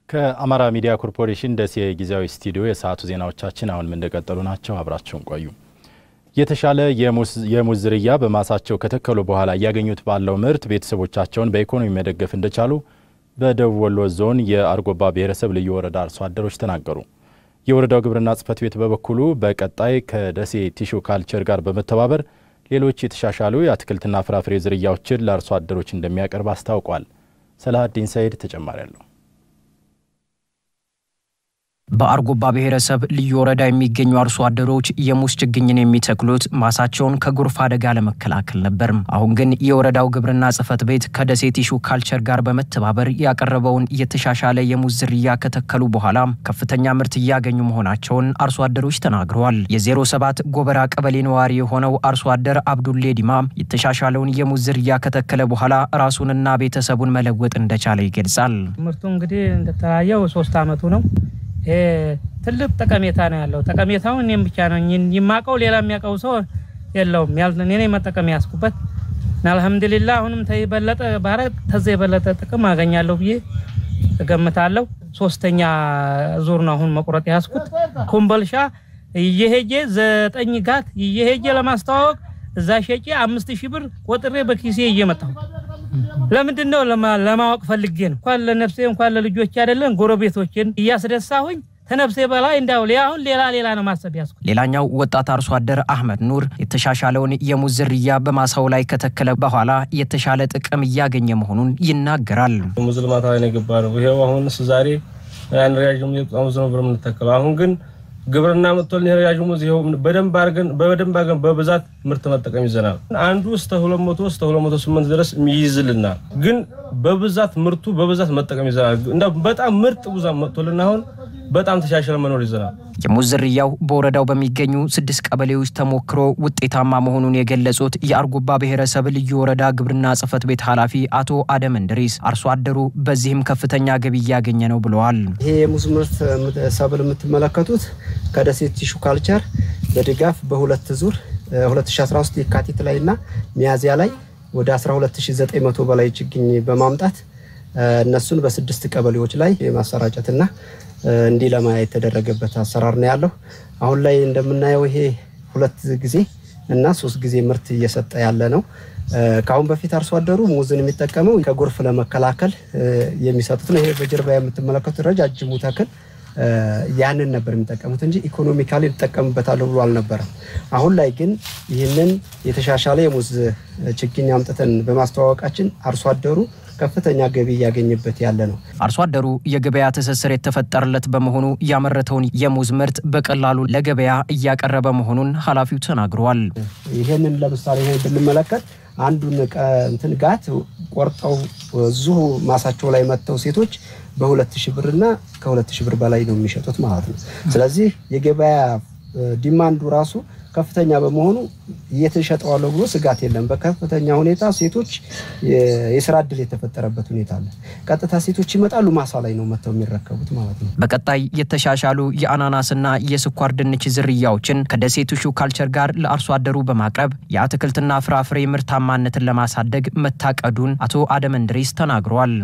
ከአማራ ሚዲያ ኮርፖሬሽን ደሴ ጊዜያዊ ስቱዲዮ የሰዓቱ ዜናዎቻችን አሁን እንደቀጠሉ ናቸው። አብራችሁን ቆዩ። የተሻለ የሙዝ ዝርያ በማሳቸው ከተከሉ በኋላ ያገኙት ባለው ምርት ቤተሰቦቻቸውን በኢኮኖሚ መደገፍ እንደቻሉ በደቡብ ወሎ ዞን የአርጎባ ብሔረሰብ ልዩ ወረዳ አርሶ አደሮች ተናገሩ። የወረዳው ግብርና ጽሕፈት ቤት በበኩሉ በቀጣይ ከደሴ ቲሹ ካልቸር ጋር በመተባበር ሌሎች የተሻሻሉ የአትክልትና ፍራፍሬ ዝርያዎችን ለአርሶ አደሮች እንደሚያቀርብ አስታውቋል። ሰላሃዲን ሰይድ ተጨማሪ አለው። በአርጎባ ብሔረሰብ ልዩ ወረዳ የሚገኙ አርሶ አደሮች የሙዝ ችግኝን የሚተክሉት ማሳቸውን ከጎርፍ አደጋ ለመከላከል ነበር። አሁን ግን የወረዳው ግብርና ጽሕፈት ቤት ከደሴ ቲሹ ካልቸር ጋር በመተባበር ያቀረበውን የተሻሻለ የሙዝ ዝርያ ከተከሉ በኋላ ከፍተኛ ምርት እያገኙ መሆናቸውን አርሶ አደሮች ተናግረዋል። የ07 ጎበራ ቀበሌ ነዋሪ የሆነው አርሶ አደር አብዱሌ ዲማ የተሻሻለውን የሙዝ ዝርያ ከተከለ በኋላ ራሱንና ቤተሰቡን መለወጥ እንደቻለ ይገልጻል። ምርቱ እንግዲህ እንደተያየው 3 አመቱ ነው። ትልቅ ጠቀሜታ ነው ያለው። ጠቀሜታው እኔም ብቻ ነው የማቀው፣ ሌላ የሚያቀው ሰው የለውም። እኔ መጠቀም ያስኩበት አልহামዱሊላህ አሁንም ተይበለጠ ባረክ ተዘይ በለጠ ጥቅም አገኛለሁ ብዬ እገምታለሁ። ሶስተኛ ዙር ነው አሁን መቁረጥ ያስኩት። ኮምቦልሻ ይሄጄ 9 ጋት ይሄጄ ለማስተዋወቅ እዛ ሸጪ 5000 ብር ቆጥሬ በኪሴ እየመጣሁ ለምንድነው ለማወቅ ፈልጌ ነው። እንኳን ለነፍሴ እንኳን ለልጆች አይደለም ጎረቤቶችን እያስደሳሁኝ ተነፍሴ በላይ እንዳው ሊያሁን ሌላ ነው ማሰብ ያስኩት። ሌላኛው ወጣት አርሶ አደር አህመድ ኑር የተሻሻለውን የሙዝ ዝርያ በማሳው ላይ ከተከለ በኋላ የተሻለ ጥቅም እያገኘ መሆኑን ይናገራል። ሙዝ ልማት ላይ ነው ገባው። ይሄው አሁንስ ዛሬ ያን ረጃጅም የሙዝ ነው ብርም ተከለ። አሁን ግን ግብርና መጥቶል ረጃጅም ሙዝ ይሄው በደንብ አርገን በብዛት ምርት መጠቀም ይዘናል። አንዱ እስከ 200 እስከ 208 ድረስ የሚይዝልና ግን በብዛት ምርቱ በብዛት መጠቀም ይዘናል። እንደው በጣም ምርጥ ሙዝ መጥቶልና አሁን በጣም ተሻሽለ መኖር ይዘናል። የሙዝ ዝርያው በወረዳው በሚገኙ 6 ቀበሌዎች ተሞክሮ ውጤታማ መሆኑን የገለጹት የአርጎባ ብሔረሰብ ልዩ ወረዳ ግብርና ጽሕፈት ቤት ኃላፊ አቶ አደም እንድሪስ አርሶ አደሩ በዚህም ከፍተኛ ገቢ ያገኘ ነው ብለዋል። ይሄ የሙዝ ምርት ሰብል የምትመለከቱት ከደሴ ቲሹ ካልቸር በድጋፍ በሁለት ዙር 2013 የካቲት ላይና ሚያዚያ ላይ ወደ 12900 በላይ ችግኝ በማምጣት እነሱን በ6 ቀበሌዎች ላይ የማሰራጨትና እንዲለማ የተደረገበት አሰራር ነው ያለው። አሁን ላይ እንደምናየው ይሄ 2 ጊዜ እና 3 ጊዜ ምርት እየሰጠ ያለ ነው። ካሁን በፊት አርሶ አደሩ ሙዝን የሚጠቀመው ከጎርፍ ለመከላከል የሚሰጡት ነው። ይሄ በጀርባ የምትመለከቱት ረጃጅሙ ተክል ያንን ነበር የሚጠቀሙት እንጂ ኢኮኖሚካሊ ተጠቀምበታል ብሎ አልነበረም። አሁን ላይ ግን ይሄንን የተሻሻለ የሙዝ ችግኝ አምጥተን በማስተዋወቃችን አርሶ አደሩ ከፍተኛ ገቢ ያገኝበት ያለ ነው። አርሶ አደሩ የገበያ ትስስር የተፈጠረለት በመሆኑ ያመረተውን የሙዝ ምርት በቀላሉ ለገበያ እያቀረበ መሆኑን ኃላፊው ተናግረዋል። ይሄንን ለምሳሌ ብንመለከት አንዱን ጋት ቆርጠው ዙሁ ማሳቸው ላይ መተው ሴቶች በ2000 ብርና ከ2000 ብር በላይ ነው የሚሸጡት ማለት ነው። ስለዚህ የገበያ ዲማንዱ ራሱ ከፍተኛ በመሆኑ እየተሸጠዋለው ብሎ ስጋት የለም። በከፍተኛ ሁኔታ ሴቶች የሥራ ዕድል የተፈጠረበት ሁኔታ አለ። ቀጥታ ሴቶች ይመጣሉ ማሳ ላይ ነው መተው የሚረከቡት ማለት ነው። በቀጣይ የተሻሻሉ የአናናስና የስኳር ድንች ዝርያዎችን ከደሴ ቲሹ ካልቸር ጋር ለአርሶ አደሩ በማቅረብ የአትክልትና ፍራፍሬ ምርታማነትን ለማሳደግ መታቀዱን አቶ አደም እንድሪስ ተናግረዋል።